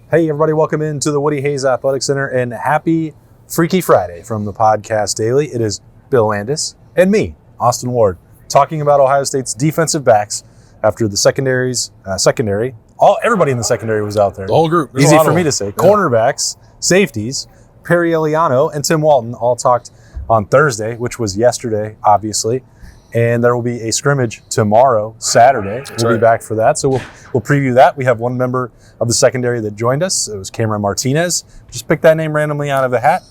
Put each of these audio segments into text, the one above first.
Hey, everybody, welcome into the Woody Hayes Athletic Center, and happy Freaky Friday from the Podcast Daily. It is Bill Landis and me, Austin Ward, talking about Ohio State's defensive backs after the secondary. Everybody in the secondary was out there. The whole group. Easy for me to say. Yeah. Cornerbacks, safeties, Perry Eliano, and Tim Walton all talked on Thursday, which was yesterday, obviously. And there will be a scrimmage tomorrow, Saturday. We'll be back for that. So we'll preview that. We have one member of the secondary that joined us. It was Cameron Martinez. Just picked that name randomly out of a hat.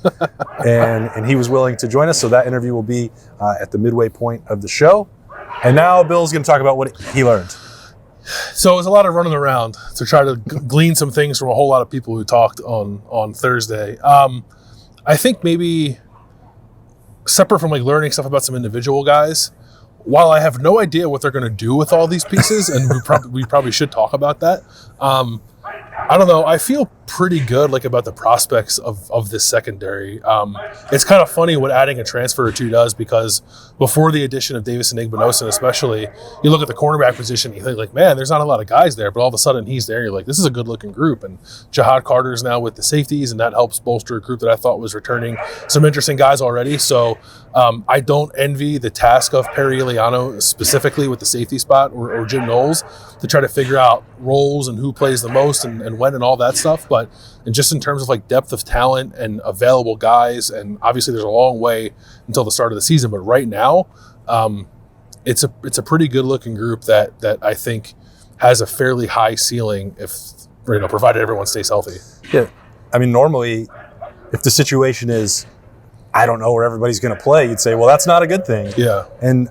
and he was willing to join us. So that interview will be at the midway point of the show. And now Bill's going to talk about what he learned. So it was a lot of running around to try to glean some things from a whole lot of people who talked on Thursday. I think maybe separate from learning stuff about some individual guys, while I have no idea what they're going to do with all these pieces, and we probably should talk about that, I don't know. I feel pretty good about the prospects of this secondary. It's kind of funny what adding a transfer or two does, because before the addition of Davis and Igbinosun especially, you look at the cornerback position, you think man, there's not a lot of guys there, but all of a sudden he's there. You're like, this is a good looking group. And Jahad Carter's now with the safeties, and that helps bolster a group that I thought was returning some interesting guys already. So I don't envy the task of Perry Eliano specifically with the safety spot or Jim Knowles to try to figure out roles and who plays the most and when and all that stuff. But just in terms of depth of talent and available guys, and obviously there's a long way until the start of the season, but right now it's a pretty good looking group that I think has a fairly high ceiling if provided everyone stays healthy. Yeah, I mean, normally if the situation is I don't know where everybody's going to play, you'd say, well, that's not a good thing. Yeah, and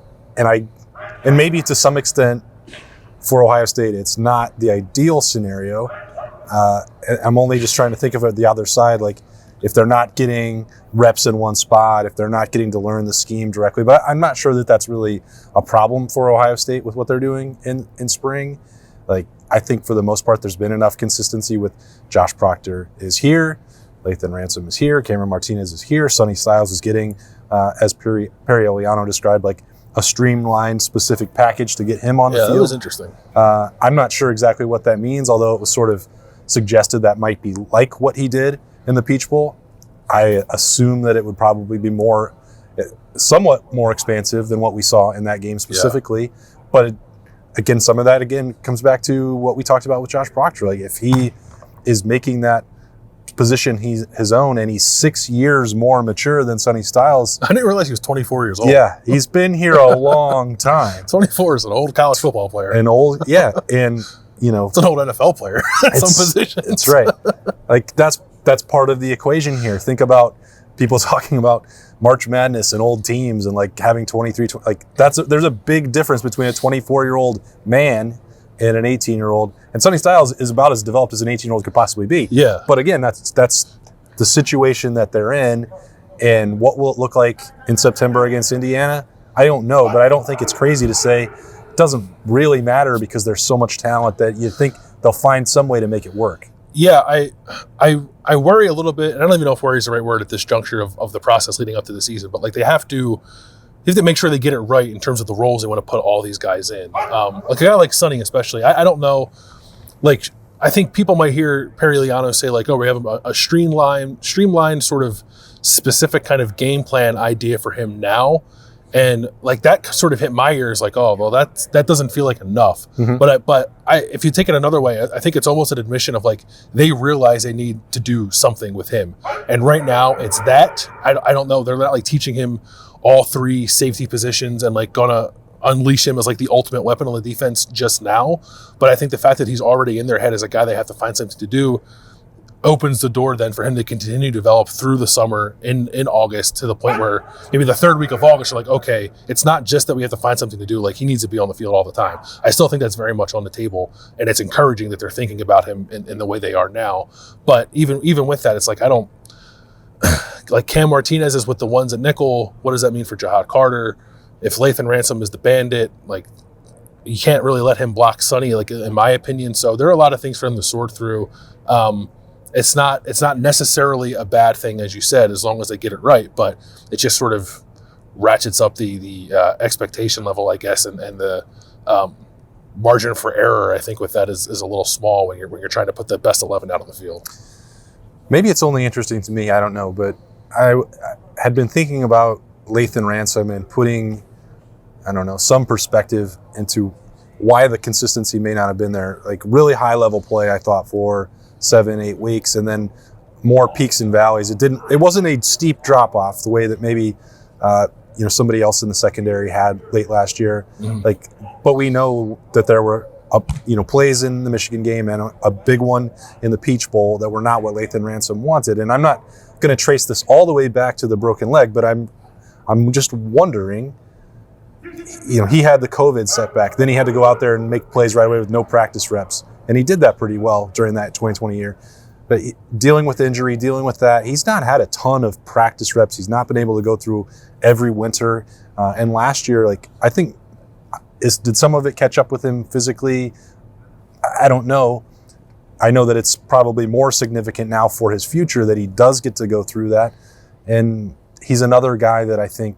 maybe to some extent for Ohio State, it's not the ideal scenario. I'm only just trying to think of it the other side, if they're not getting reps in one spot, if they're not getting to learn the scheme directly. But I'm not sure that that's really a problem for Ohio State with what they're doing in spring. I think for the most part, there's been enough consistency with Josh Proctor is here, Lathan Ransom is here, Cameron Martinez is here, Sonny Styles is getting, as Perry Eliano described, a streamlined specific package to get him on the field. Yeah, that was interesting. I'm not sure exactly what that means, although it was sort of suggested that might be like what he did in the Peach Bowl. I assume that it would probably be somewhat more expansive than what we saw in that game specifically. Yeah. But again, some of that comes back to what we talked about with Josh Proctor. If he is making that position his own, and he's 6 years more mature than Sonny Styles. I didn't realize he was 24 years old. Yeah, he's been here a long time. 24 is an old college football player. And it's an old NFL player at some positions. That's right. That's part of the equation here. Think about people talking about March Madness and old teams and having 23. There's a big difference between a 24-year-old man and an 18-year-old. And Sonny Styles is about as developed as an 18-year-old could possibly be. Yeah. But again, that's the situation that they're in. And what will it look like in September against Indiana? I don't know, but I don't think it's crazy to say it doesn't really matter because there's so much talent that you think they'll find some way to make it work. Yeah, I worry a little bit, and I don't even know if worry is the right word at this juncture of the process leading up to the season, but they have to make sure they get it right in terms of the roles they want to put all these guys in. A guy like Sonny especially, I don't know, I think people might hear Perry Eliano say we have a streamlined sort of specific kind of game plan idea for him now. And that sort of hit my ears that doesn't feel like enough. Mm-hmm. But if you take it another way, I think it's almost an admission of they realize they need to do something with him. And right now it's that. I don't know. They're not teaching him all three safety positions and gonna unleash him as the ultimate weapon on the defense just now. But I think the fact that he's already in their head as a guy they have to find something to do opens the door then for him to continue to develop through the summer in August to the point where maybe the third week of August you're okay, it's not just that we have to find something to do. He needs to be on the field all the time. I still think that's very much on the table, and it's encouraging that they're thinking about him in the way they are now. But even with that, it's I don't Cam Martinez is with the ones at nickel. What does that mean for Jahad Carter? If Lathan Ransom is the bandit, you can't really let him block Sonny, in my opinion. So there are a lot of things for him to sort through. It's not necessarily a bad thing, as you said, as long as they get it right, but it just sort of ratchets up the expectation level, I guess, and the margin for error, I think, with that is a little small when you're trying to put the best 11 out on the field. Maybe it's only interesting to me, I don't know, but I had been thinking about Lathan Ransom and putting, I don't know, some perspective into why the consistency may not have been there. Like really high level play, I thought, for 7-8 weeks, and then more peaks and valleys. It wasn't a steep drop off the way that maybe somebody else in the secondary had late last year. But we know that there were plays in the Michigan game and a big one in the Peach Bowl that were not what Lathan Ransom wanted. And I'm not going to trace this all the way back to the broken leg, but I'm just wondering. He had the COVID setback. Then he had to go out there and make plays right away with no practice reps. And he did that pretty well during that 2020 year. But dealing with injury, dealing with that, he's not had a ton of practice reps. He's not been able to go through every winter. And last year, I think, did some of it catch up with him physically? I don't know. I know that it's probably more significant now for his future that he does get to go through that. And he's another guy that I think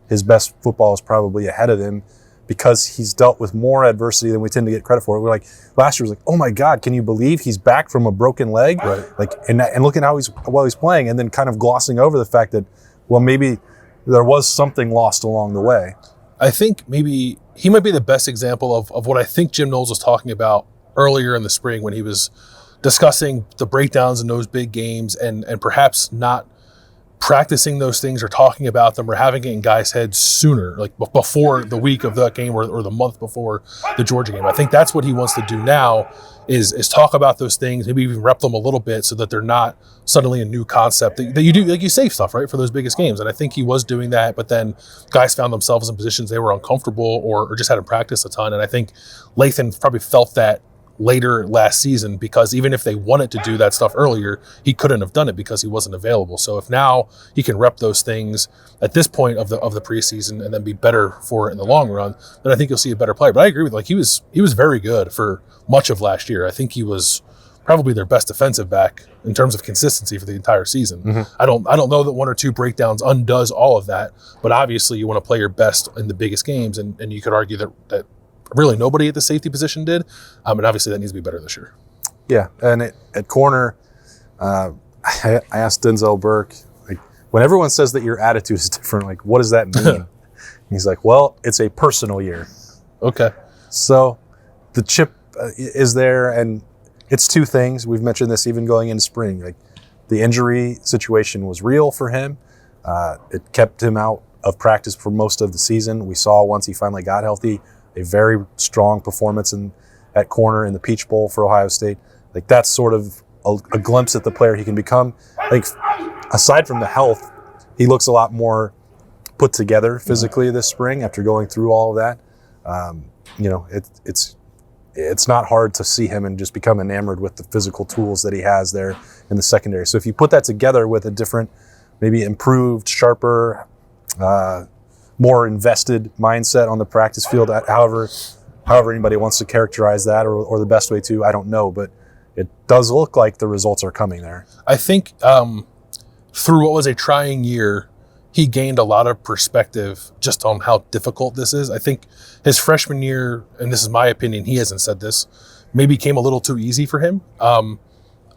his best football is probably ahead of him because he's dealt with more adversity than we tend to get credit for. We're like, last year was like, oh my God, can you believe he's back from a broken leg? Right. And looking how he's playing, and then kind of glossing over the fact that, well, maybe there was something lost along the way. I think maybe he might be the best example of what I think Jim Knowles was talking about earlier in the spring when he was discussing the breakdowns in those big games and perhaps not practicing those things or talking about them or having it in guys' heads sooner, like before the week of that game or the month before the Georgia game. I think that's what he wants to do now is talk about those things, maybe even rep them a little bit so that they're not suddenly a new concept that you do, like you save stuff, right, for those biggest games. And I think he was doing that, but then guys found themselves in positions they were uncomfortable or just hadn't practiced a ton. And I think Lathan probably felt that later last season because even if they wanted to do that stuff earlier, he couldn't have done it because he wasn't available. So if now he can rep those things at this point of the preseason and then be better for it in the long run, then I think you'll see a better player. But I agree with he was very good for much of last year. I think he was probably their best defensive back in terms of consistency for the entire season. Mm-hmm. I don't know that one or two breakdowns undoes all of that, but obviously you want to play your best in the biggest games, and you could argue that really nobody at the safety position did, and obviously that needs to be better this year. Yeah, and at corner, I asked Denzel Burke, when everyone says that your attitude is different, what does that mean? He's like, well, it's a personal year. Okay. So the chip is there, and it's two things. We've mentioned this even going into spring. The injury situation was real for him. It kept him out of practice for most of the season. We saw once he finally got healthy, a very strong performance at corner in the Peach Bowl for Ohio State. That's sort of a glimpse at the player he can become. Aside from the health, he looks a lot more put together physically this spring after going through all of that. It's not hard to see him and just become enamored with the physical tools that he has there in the secondary. So if you put that together with a different, maybe improved, sharper, more invested mindset on the practice field, however anybody wants to characterize that, or the best way to, I don't know, but it does look like the results are coming there. I think through what was a trying year, he gained a lot of perspective just on how difficult this is. I think his freshman year, and this is my opinion, he hasn't said this, maybe came a little too easy for him.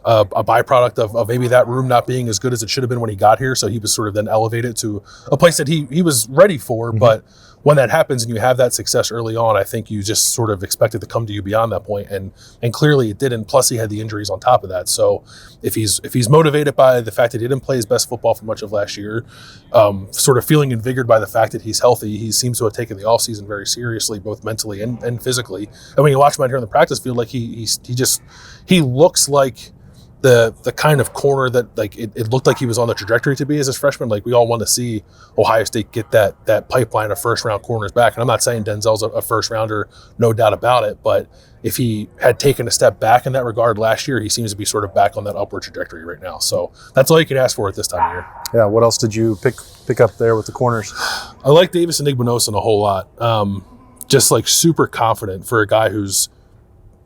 A byproduct of maybe that room not being as good as it should have been when he got here. So he was sort of then elevated to a place that he was ready for. Mm-hmm. But when that happens and you have that success early on, I think you just sort of expect it to come to you beyond that point. And clearly it didn't. Plus he had the injuries on top of that. So if he's motivated by the fact that he didn't play his best football for much of last year, sort of feeling invigorated by the fact that he's healthy, he seems to have taken the offseason very seriously, both mentally and physically. And when you watch him out here on the practice field, he looks like the kind of corner that it looked like he was on the trajectory to be as a freshman. We all want to see Ohio State get that pipeline of first round corners back. And I'm not saying Denzel's a first rounder, no doubt about it. But if he had taken a step back in that regard last year, he seems to be sort of back on that upward trajectory right now. So that's all you can ask for at this time of year. Yeah. What else did you pick up there with the corners? I like Davis Enigbenosin a whole lot. Just super confident for a guy who's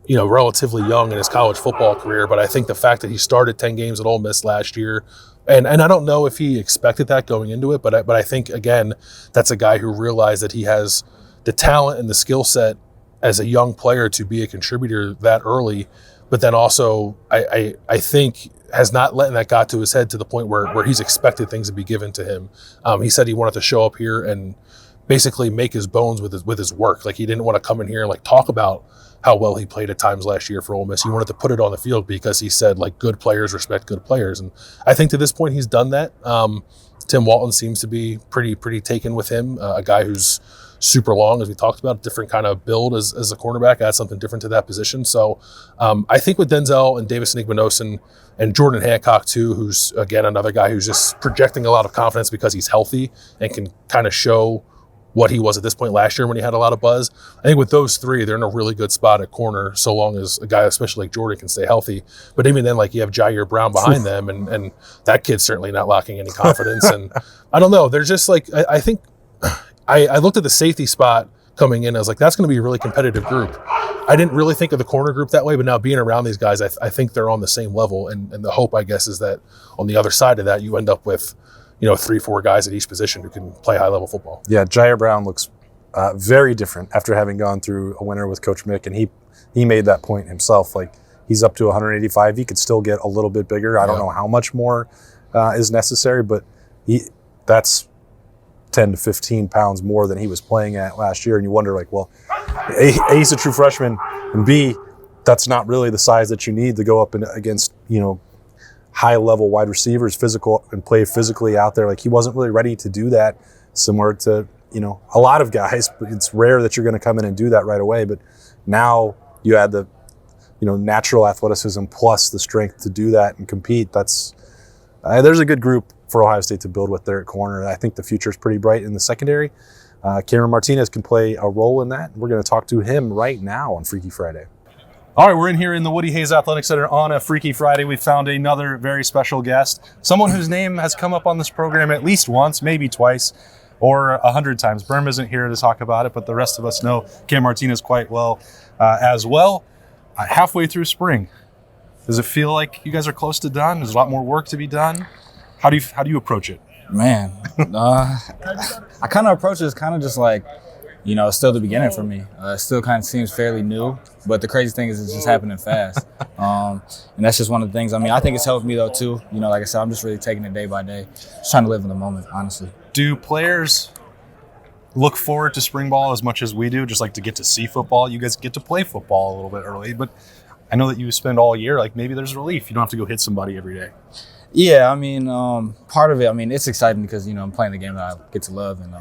relatively young in his college football career, but I think the fact that he started 10 games at Ole Miss last year, and I don't know if he expected that going into it, but I think, again, that's a guy who realized that he has the talent and the skill set as a young player to be a contributor that early, but then also I think has not letting that got to his head to the point where he's expected things to be given to him. He said he wanted to show up here and basically make his bones with his work. Like, he didn't want to come in here and like talk about how well he played at times last year for Ole Miss. He wanted to put it on the field because he said, like, good players respect good players. And I think to this point he's done that. Tim Walton seems to be pretty taken with him, a guy who's super long, as we talked about, different kind of build as a cornerback, adds something different to that position. So I think with Denzel and Davis Enigmanosin and Jordan Hancock too, who's, again, another guy who's just projecting a lot of confidence because he's healthy and can kind of show what he was at this point last year when he had a lot of buzz. I think with those three, they're in a really good spot at corner, so long as a guy, especially like Jordan, can stay healthy. But even then, like, you have Jair Brown behind them, and that kid's certainly not lacking any confidence. And I don't know, they're just like, I think I looked at the safety spot coming in, I was like, that's going to be a really competitive group. I didn't really think of the corner group that way, but now being around these guys, I think they're on the same level. And the hope, I guess, is that on the other side of that, you end up with, 3-4 guys at each position who can play high-level football. Yeah, Jair Brown looks very different after having gone through a winter with Coach Mick, and he made that point himself. Like, he's up to 185. He could still get a little bit bigger. I don't know how much more is necessary, but that's 10 to 15 pounds more than he was playing at last year. And you wonder, like, well, A, he's a true freshman, and B, that's not really the size that you need to go up against, high-level wide receivers, physical, and play physically out there. Like, he wasn't really ready to do that, similar to, a lot of guys. But it's rare that you're going to come in and do that right away. But now you add the, natural athleticism plus the strength to do that and compete. That's there's a good group for Ohio State to build with there at corner. I think the future is pretty bright in the secondary. Cameron Martinez can play a role in that. We're going to talk to him right now on Freaky Friday. All right, we're in here in the Woody Hayes Athletic Center on a Freaky Friday. We found another very special guest, someone whose name has come up on this program at least once, maybe twice, or 100 times. Berm isn't here to talk about it, but the rest of us know Cam Martinez quite well as well. Halfway through spring, does it feel like you guys are close to done? There's a lot more work to be done. How do you approach it? Man, I kind of approach it as kind of just like, it's still the beginning for me. It still kind of seems fairly new, but the crazy thing is it's just happening fast. And that's just one of the things. I mean, I think it's helped me, though, too. Like I said, I'm just really taking it day by day, just trying to live in the moment, honestly. Do players look forward to spring ball as much as we do, just like to get to see football? You guys get to play football a little bit early, but I know that you spend all year, like, maybe there's relief. You don't have to go hit somebody every day. Yeah, I mean, part of it, it's exciting because, I'm playing the game that I get to love. And,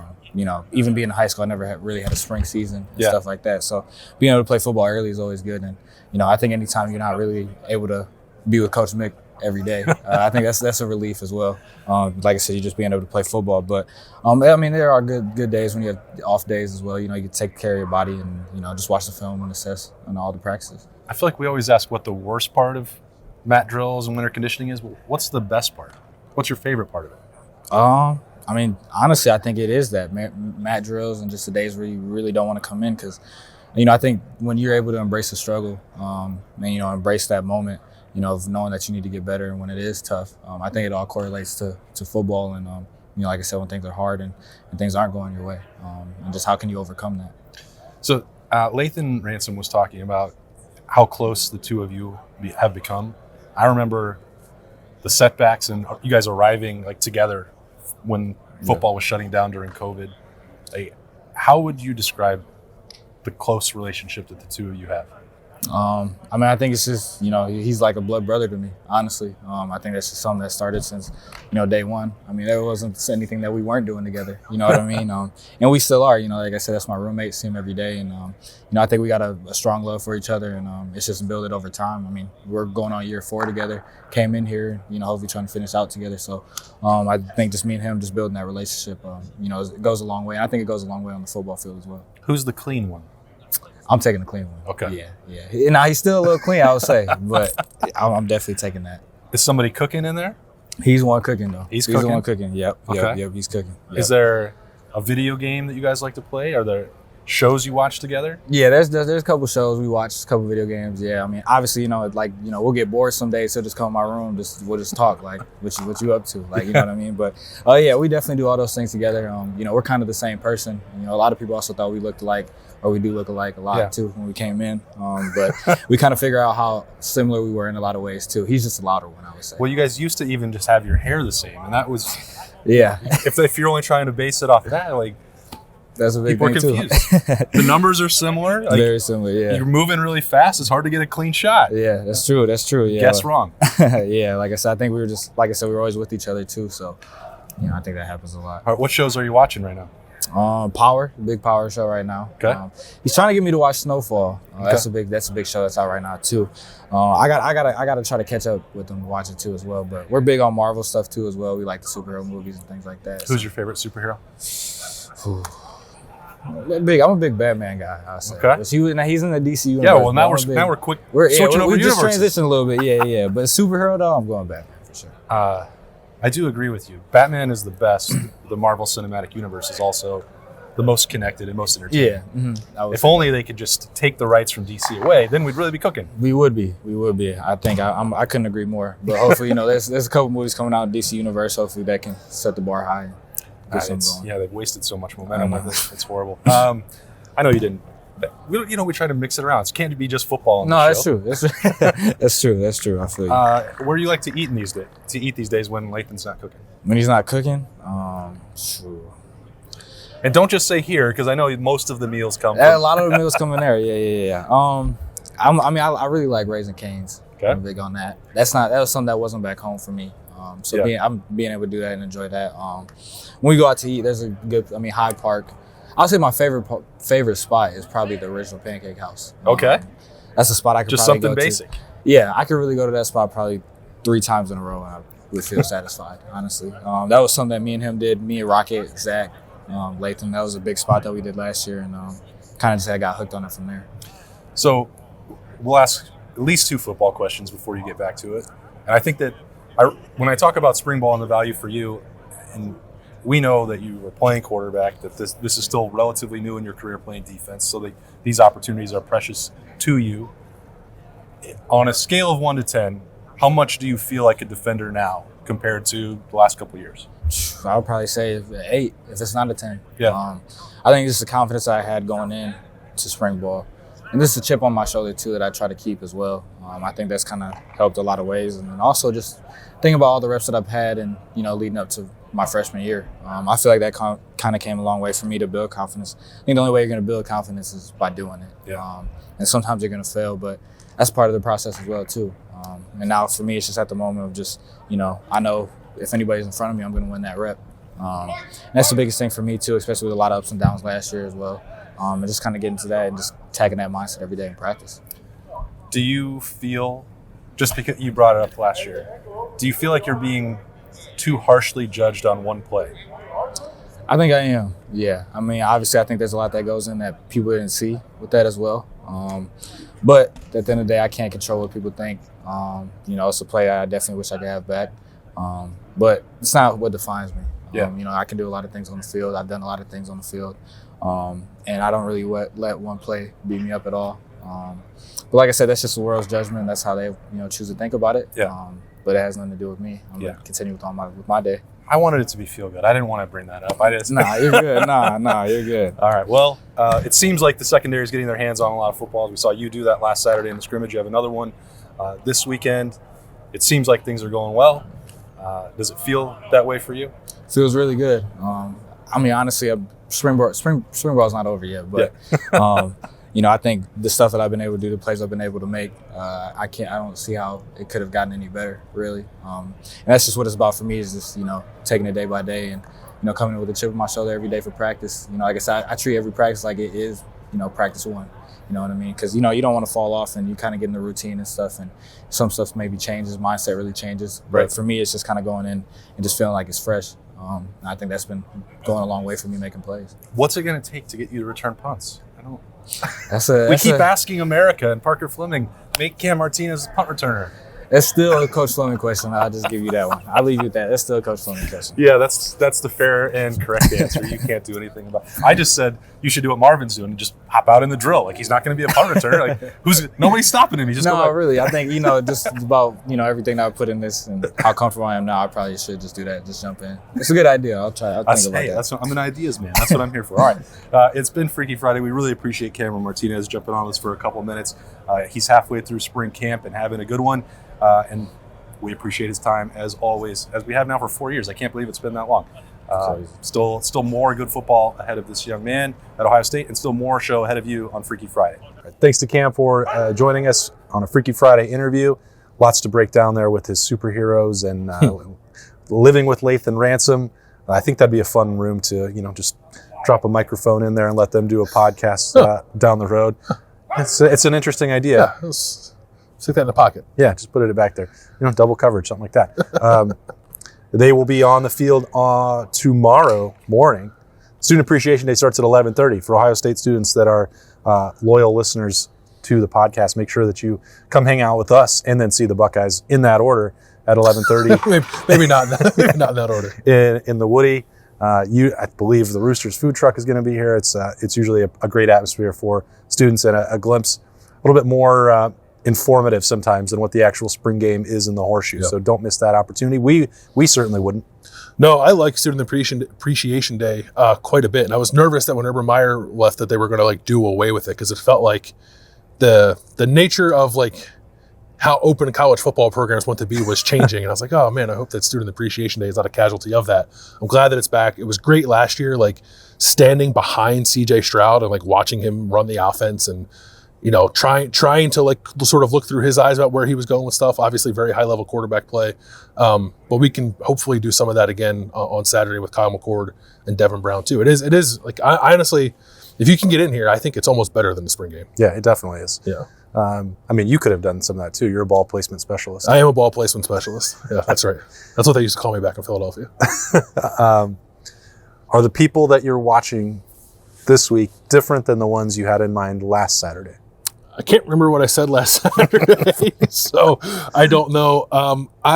even being in high school, I never really had a spring season and stuff like that. So being able to play football early is always good. And, I think anytime you're not really able to be with Coach Mick every day, I think that's a relief as well. Like I said, you're just being able to play football. But, there are good days when you have off days as well. You can take care of your body and, just watch the film and assess on all the practices. I feel like we always ask what the worst part of mat drills and winter conditioning is. What's the best part? What's your favorite part of it? Honestly, I think it is that mat drills and just the days where you really don't want to come in because, I think when you're able to embrace the struggle and, embrace that moment, of knowing that you need to get better and when it is tough, I think it all correlates to football and, like I said, when things are hard and things aren't going your way and just how can you overcome that? So Lathan Ransom was talking about how close the two of you have become. I remember the setbacks and you guys arriving together when football was shutting down during COVID. How would you describe the close relationship that the two of you have? I think it's just, he's like a blood brother to me, honestly. I think that's just something that started since, day one. There wasn't anything that we weren't doing together, you know what I mean? And we still are, like I said, that's my roommate, see him every day. And, I think we got a strong love for each other and it's just built it over time. We're going on year 4 together, came in here, hopefully trying to finish out together. So I think just me and him just building that relationship, it goes a long way. And I think it goes a long way on the football field as well. Who's the clean one? I'm taking the clean one. Okay. Yeah. Now, he's still a little clean, I would say, but I'm definitely taking that. Is somebody cooking in there? He's the one cooking, though. He's the one cooking. Yep. Okay. Yep, he's cooking. Yep. Is there a video game that you guys like to play? Are there shows you watch together? Yeah, there's a couple shows we watch, a couple video games. Yeah, I mean, obviously, we'll get bored some days. So just come in my room, we'll just talk, like, what you up to, like, you know what I mean. But yeah, we definitely do all those things together. We're kind of the same person. A lot of people also thought we looked alike, or we do look alike a lot too when we came in. But we kind of figure out how similar we were in a lot of ways too. He's just a louder one, I would say. Well, you guys used to even just have your hair the same, and that was if you're only trying to base it off of that, like. That's a big People thing are confused. The numbers are similar. Like, very similar, yeah. You're moving really fast. It's hard to get a clean shot. Yeah, that's true. Yeah. Guess wrong. Yeah, like I said, I think we were always with each other too. So, I think that happens a lot. All right, what shows are you watching right now? Power, big Power show right now. Okay. He's trying to get me to watch Snowfall. That's a big show that's out right now too. I gotta try to catch up with him, watch it too as well. But we're big on Marvel stuff too as well. We like the superhero movies and things like that. Who's your favorite superhero? I'm a big Batman guy, I'll say. Okay. But he's in the DC universe. Yeah, well, now we're switching over we just universes. transitioned a little bit, yeah. But superhero, though, I'm going Batman for sure. I do agree with you. Batman is the best. The Marvel Cinematic Universe is also the most connected and most entertaining. Yeah. Mm-hmm. If only they could just take the rights from DC away, then we'd really be cooking. We would be. I think I couldn't agree more. But hopefully, there's a couple movies coming out in DC Universe. Hopefully, that can set the bar high. They've wasted so much momentum with it. It's horrible. I know you didn't. We try to mix it around. It can't be just football on the show. That's true. That's true. I feel you. Where do you like to eat these days when Lathan's not cooking? When he's not cooking? And don't just say here, because I know most of the meals come a lot of the meals come in there. Yeah. I really like Raising Cane's. Okay. I'm big on that. That was something that wasn't back home for me. I'm being able to do that and enjoy that. When we go out to eat, there's a good, Hyde Park. I'll say my favorite spot is probably the Original Pancake House. Okay. That's a spot I could just probably something go basic. To. Yeah, I could really go to that spot probably 3 times in a row and I would feel satisfied, honestly. That was something that me and him did, me and Rocket, Zach, Lathan. That was a big spot that we did last year, and kind of just got hooked on it from there. So we'll ask at least 2 football questions before you get back to it. And I think that when I talk about spring ball and the value for you, and we know that you were playing quarterback, that this is still relatively new in your career playing defense, so these opportunities are precious to you. On a scale of 1 to 10, how much do you feel like a defender now compared to the last couple of years? I would probably say 8, if it's not a 10. Yeah. I think this is the confidence I had going in to spring ball. And this is a chip on my shoulder, too, that I try to keep as well. I think that's kind of helped a lot of ways. And then also just thinking about all the reps that I've had and, leading up to my freshman year. I feel like that kind of came a long way for me to build confidence. I think the only way you're going to build confidence is by doing it. Yeah. And sometimes you're going to fail, but that's part of the process as well, too. And now for me, it's just at the moment of just, I know if anybody's in front of me, I'm going to win that rep. And that's the biggest thing for me, too, especially with a lot of ups and downs last year as well. And just kind of getting to that and just tagging that mindset every day in practice. Do you feel, just because you brought it up last year, do you feel like you're being too harshly judged on one play? I think I am, yeah. Obviously, I think there's a lot that goes in that people didn't see with that as well. But at the end of the day, I can't control what people think. It's a play I definitely wish I could have back. But it's not what defines me. Yeah. I can do a lot of things on the field. I've done a lot of things on the field. And I don't really let one play beat me up at all. But like I said, that's just the world's judgment. That's how they, choose to think about it. Yeah. But it has nothing to do with me. I'm going to continue with my day. I wanted it to be feel good. I didn't want to bring that up. Nah, you're good. Nah, you're good. All right. Well, it seems like the secondary is getting their hands on a lot of footballs. We saw you do that last Saturday in the scrimmage. You have another one this weekend. It seems like things are going well. Does it feel that way for you? Feels really good. Honestly, spring ball is not over yet, but I think the stuff that I've been able to do, the plays I've been able to make, I don't see how it could have gotten any better, really. And that's just what it's about for me, is just taking it day by day and coming in with a chip on my shoulder every day for practice. Like I said, I treat every practice like it is practice 1. You know what I mean? Because you don't want to fall off and you kind of get in the routine and stuff, and some stuff maybe changes, mindset really changes. Right. But for me, it's just kind of going in and just feeling like it's fresh. I think that's been going a long way for me making plays. What's it going to take to get you to return punts? I don't. We keep asking America and Parker Fleming, make Cam Martinez a punt returner. That's still a Coach Fleming question. I'll just give you that one. I'll leave you with that. That's still a Coach Fleming question. Yeah, that's the fair and correct answer. You can't do anything about it. I just said you should do what Marvin's doing and just hop out in the drill. Like, he's not going to be a punt returner. Like, nobody's stopping him. He just No, really. I think, just about, everything that I put in this and how comfortable I am now, I probably should just do that. Just jump in. It's a good idea. I'll try. I'll think about that. I'm an ideas man. That's what I'm here for. All right. It's been Freaky Friday. We really appreciate Cameron Martinez jumping on us for a couple minutes. He's halfway through spring camp and having a good one. And we appreciate his time as always, as we have now for 4 years. I can't believe it's been that long. Still more good football ahead of this young man at Ohio State, and still more show ahead of you on Freaky Friday. Thanks to Cam for joining us on a Freaky Friday interview. Lots to break down there with his superheroes and living with Lathan Ransom. I think that'd be a fun room to, just drop a microphone in there and let them do a podcast down the road. It's an interesting idea. Yeah, stick that in the pocket. Yeah, just put it back there. Double coverage, something like that. They will be on the field tomorrow morning. Student Appreciation Day starts at 11:30. For Ohio State students that are loyal listeners to the podcast, make sure that you come hang out with us and then see the Buckeyes in that order at 11:30. maybe not in that order. In the Woody. I believe the Roosters food truck is going to be here. It's usually a great atmosphere for students and a glimpse, a little bit more informative sometimes than what the actual spring game is in the Horseshoe. Yep. So don't miss that opportunity. We certainly wouldn't. No, I like Student Appreciation Day quite a bit, and I was nervous that when Urban Meyer left that they were going to do away with it, because it felt like the nature of how open college football programs want to be was changing, and I was like, oh man, I hope that Student Appreciation Day is not a casualty of that. I'm glad that it's back. It was great last year, standing behind C.J. Stroud and watching him run the offense and trying to sort of look through his eyes about where he was going with stuff. Obviously, very high level quarterback play, but we can hopefully do some of that again on Saturday with Kyle McCord and Devin Brown too. It is I honestly, if you can get in here, I think it's almost better than the spring game. Yeah, it definitely is. Yeah. You could have done some of that too. You're a ball placement specialist. I am a ball placement specialist. Yeah, that's right. That's what they used to call me back in Philadelphia. Are the people that you're watching this week different than the ones you had in mind last Saturday? I can't remember what I said last Saturday, so I don't know. I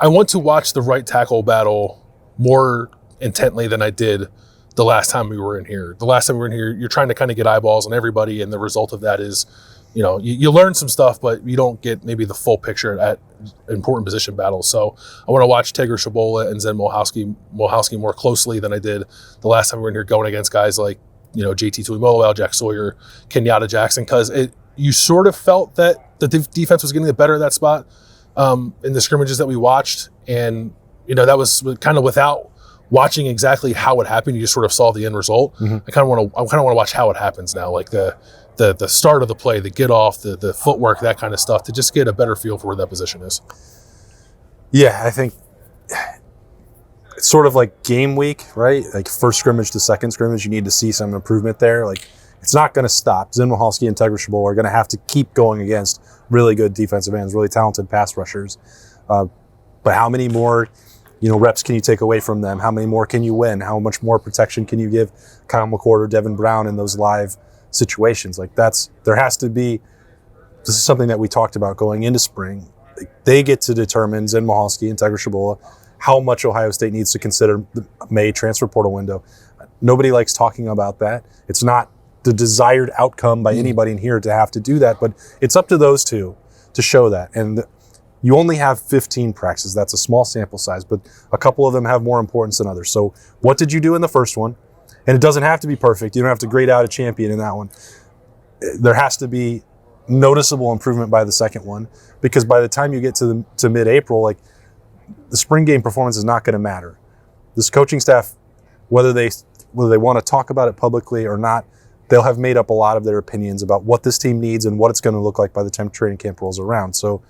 want to watch the right tackle battle more intently than I did the last time we were in here. The last time we were in here, you're trying to kind of get eyeballs on everybody, and the result of that is, you learn some stuff, but you don't get maybe the full picture at important position battles. So I want to watch Tigger Shabola and Zen Mulhowski more closely than I did the last time we were in here going against guys like, JT Tuimoloau, Jack Sawyer, Kenyatta Jackson, because you sort of felt that the defense was getting the better of that spot in the scrimmages that we watched. And, that was kind of without watching exactly how it happened. You just sort of saw the end result. Mm-hmm. I kind of want to watch how it happens now, the start of the play, the get off, the footwork, that kind of stuff, to just get a better feel for where that position is. Yeah, I think it's sort of like game week, right? First scrimmage to second scrimmage, you need to see some improvement there. It's not going to stop. Zen Mulhowski and Tigger Shabola are going to have to keep going against really good defensive ends, really talented pass rushers. But how many more reps can you take away from them? How many more can you win? How much more protection can you give Kyle McCord or Devin Brown in those live situations? There has to be, this is something that we talked about going into spring. They get to determine, Zen Mulhowski and Tigger Shabola, how much Ohio State needs to consider the May transfer portal window. Nobody likes talking about that. It's not the desired outcome by anybody in here to have to do that, but it's up to those two to show that. And you only have 15 practices. That's a small sample size, but a couple of them have more importance than others. So what did you do in the first one? And it doesn't have to be perfect. You don't have to grade out a champion in that one. There has to be noticeable improvement by the second one, because by the time you get to mid-April, the spring game performance is not going to matter. This coaching staff, whether they want to talk about it publicly or not, they'll have made up a lot of their opinions about what this team needs and what it's going to look like by the time training camp rolls around. So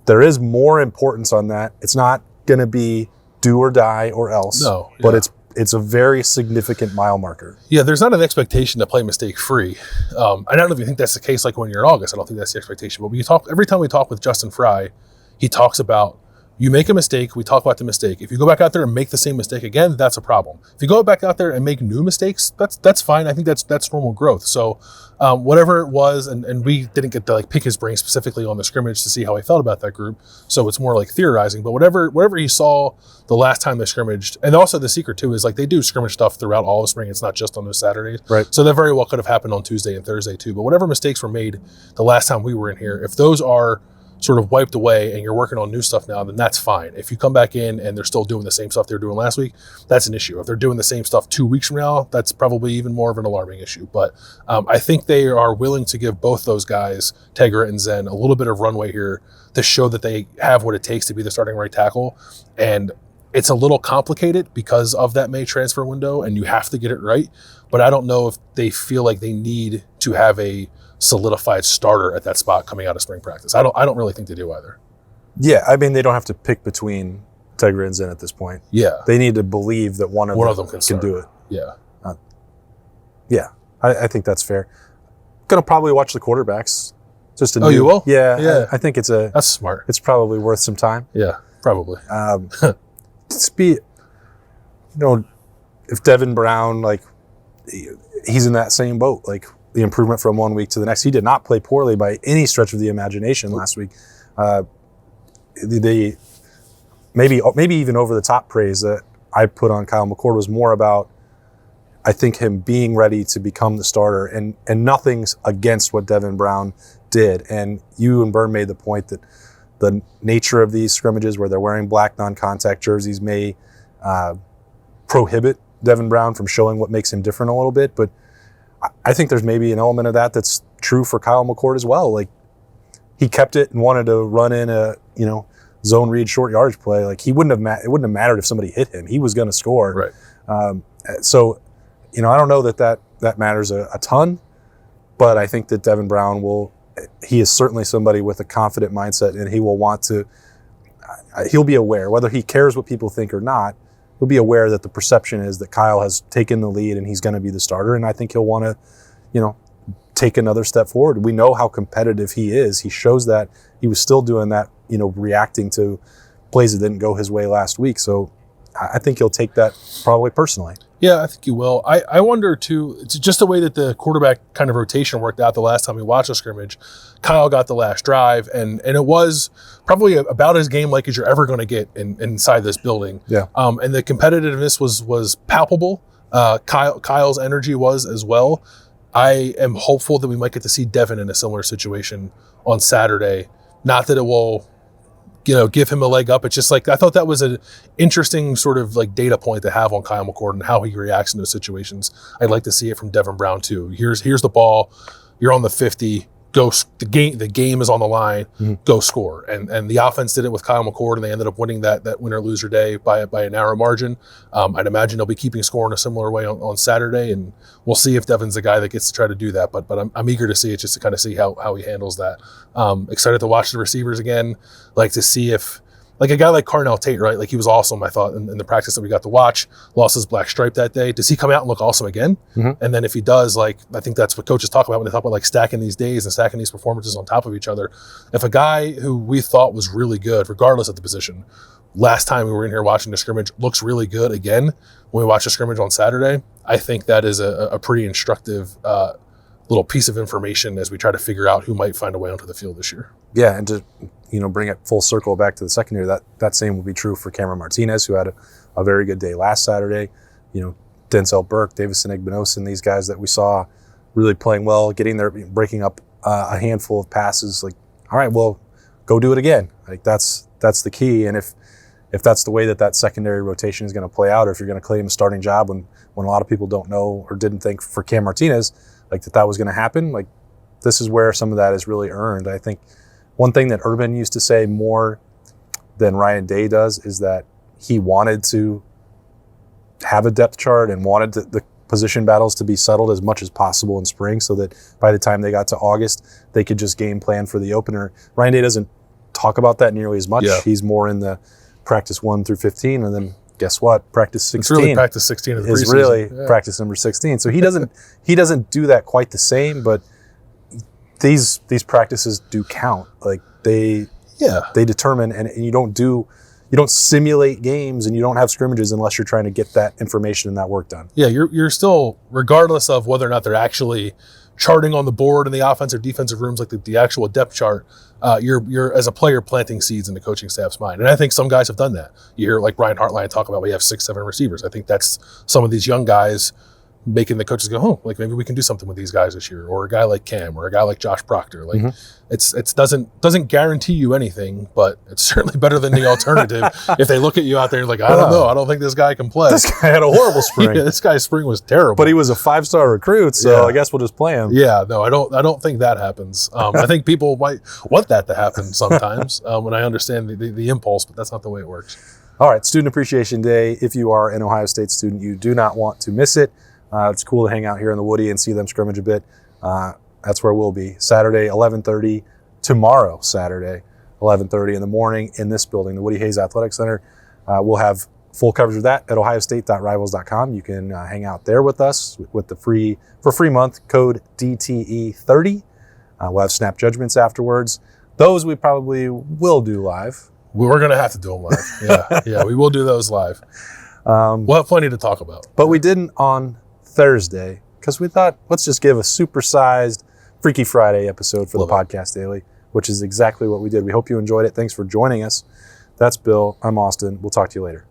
there is more importance on that. It's not going to be do or die or else, but it's a very significant mile marker. Yeah, there's not an expectation to play mistake-free. I don't know if you think that's the case when you're in August. I don't think that's the expectation. But every time we talk with Justin Fry, he talks about, You make a mistake, we talk about the mistake. If you go back out there and make the same mistake again, that's a problem. If you go back out there and make new mistakes, that's fine. I think that's normal growth. So whatever it was, and we didn't get to like pick his brain specifically on the scrimmage to see how he felt about that group. So it's more like theorizing. But whatever he saw the last time they scrimmaged, and also the secret too is like they do scrimmage stuff throughout all of spring. It's not just on those Saturdays. Right. So that very well could have happened on Tuesday and Thursday too. But whatever mistakes were made the last time we were in here, if those are sort of wiped away and you're working on new stuff now, then that's fine. If you come back in and they're still doing the same stuff they were doing last week, that's an issue. If they're doing the same stuff 2 weeks from now, that's probably even more of an alarming issue. But I think they are willing to give both those guys, Tegra and Zen, a little bit of runway here to show that they have what it takes to be the starting right tackle. And it's a little complicated because of that May transfer window, and you have to get it right. But I don't know if they feel like they need to have a solidified starter at that spot coming out of spring practice. I don't really think they do either. Yeah, I mean, they don't have to pick between Tegra and Zen at this point. Yeah. They need to believe that one of them can do it. Yeah. Yeah, I think that's fair. Going to probably watch the quarterbacks. Just a you will? Yeah. I think that's smart. It's probably worth some time. Yeah, probably. If Devin Brown, like, he's in that same boat, like the improvement from 1 week to the next. He did not play poorly by any stretch of the imagination last week. Maybe even over the top praise that I put on Kyle McCord was more about, I think, him being ready to become the starter, and nothing's against what Devin Brown did. And you and Byrne made the point that the nature of these scrimmages where they're wearing black non-contact jerseys may prohibit Devin Brown from showing what makes him different a little bit. But I think there's maybe an element of that that's true for Kyle McCord as well. Like, he kept it and wanted to run in a, zone read short yardage play. Like, it wouldn't have mattered if somebody hit him. He was going to score. Right. So, I don't know that matters a ton, but I think that Devin Brown he is certainly somebody with a confident mindset, and he will want to, he'll be aware, whether he cares what people think or not, he'll be aware that the perception is that Kyle has taken the lead and he's going to be the starter. And I think he'll want to, take another step forward. We know how competitive he is. He shows that. He was still doing that, reacting to plays that didn't go his way last week. So I think he'll take that probably personally. Yeah, I think he will. I wonder, too, it's just the way that the quarterback kind of rotation worked out the last time we watched a scrimmage. Kyle got the last drive, and it was probably about as game-like as you're ever going to get inside this building. Yeah. And the competitiveness was palpable. Kyle's energy was as well. I am hopeful that we might get to see Devin in a similar situation on Saturday. Not that it will give him a leg up. It's just like, I thought that was an interesting sort of like data point to have on Kyle McCord and how he reacts in those situations. I'd like to see it from Devin Brown too. Here's the ball. You're on the 50. The game is on the line. Mm-hmm. Go score. And the offense did it with Kyle McCord, and they ended up winning that winner-loser day by a narrow margin. I'd imagine they'll be keeping score in a similar way on Saturday, and we'll see if Devin's the guy that gets to try to do that. But I'm eager to see it, just to kind of see how he handles that. Excited to watch the receivers again. Like to see if, like a guy like Carnell Tate, right? Like, he was awesome, I thought, in the practice that we got to watch. Lost his black stripe that day. Does he come out and look awesome again? Mm-hmm. And then if he does, like, I think that's what coaches talk about when they talk about like stacking these days and stacking these performances on top of each other. If a guy who we thought was really good, regardless of the position, last time we were in here watching the scrimmage, looks really good again when we watch the scrimmage on Saturday, I think that is a pretty instructive little piece of information as we try to figure out who might find a way onto the field this year. Yeah, and to bring it full circle back to the secondary, that same will be true for Cameron Martinez, who had a very good day last Saturday. Denzel Burke, Davison Igbinosin, these guys that we saw really playing well, getting there, breaking up a handful of passes. Like, all right, well, go do it again. Like, that's the key. And if that's the way that secondary rotation is going to play out, or if you're going to claim a starting job when a lot of people don't know or didn't think for Cam Martinez, like that was going to happen, like, this is where some of that is really earned. I think one thing that Urban used to say more than Ryan Day does is that he wanted to have a depth chart and wanted the position battles to be settled as much as possible in spring, so that by the time they got to August, they could just game plan for the opener. Ryan Day doesn't talk about that nearly as much. Yeah. He's more in the practice 1 through 15, and then guess what? Practice 16. It's really practice 16 of the is really practice number 16. So he doesn't do that quite the same, but these practices do count. Like, they determine, and you don't do you don't simulate games and you don't have scrimmages unless you're trying to get that information and that work done. Yeah, you're still, regardless of whether or not they're actually charting on the board in the offensive defensive rooms, like the actual depth chart, you're as a player planting seeds in the coaching staff's mind. And I think some guys have done that. You hear like Brian Hartline talk about we have 6-7 receivers. I think that's some of these young guys making the coaches go, oh, like maybe we can do something with these guys this year, or a guy like Cam, or a guy like Josh Proctor. Like it doesn't guarantee you anything, but it's certainly better than the alternative. If they look at you out there like, I don't know, I don't think this guy can play. This guy had a horrible spring. Yeah, this guy's spring was terrible. But he was a 5-star recruit, so I guess we'll just play him. Yeah, no, I don't think that happens. I think people might want that to happen sometimes, and I understand the impulse, but that's not the way it works. All right, Student Appreciation Day. If you are an Ohio State student, you do not want to miss it. It's cool to hang out here in the Woody and see them scrimmage a bit. That's where we'll be. Saturday, 11:30. Tomorrow, Saturday, 11:30 in the morning in this building, the Woody Hayes Athletic Center. We'll have full coverage of that at ohiostate.rivals.com. You can hang out there with us with the free month code DTE30. We'll have snap judgments afterwards. Those we probably will do live. We're going to have to do them live. Yeah, we will do those live. We'll have plenty to talk about. But we didn't on Thursday because we thought, let's just give a supersized Freaky Friday episode for the Podcast Daily, which is exactly what we did. We hope you enjoyed it. Thanks for joining us. That's Bill. I'm Austin. We'll talk to you later.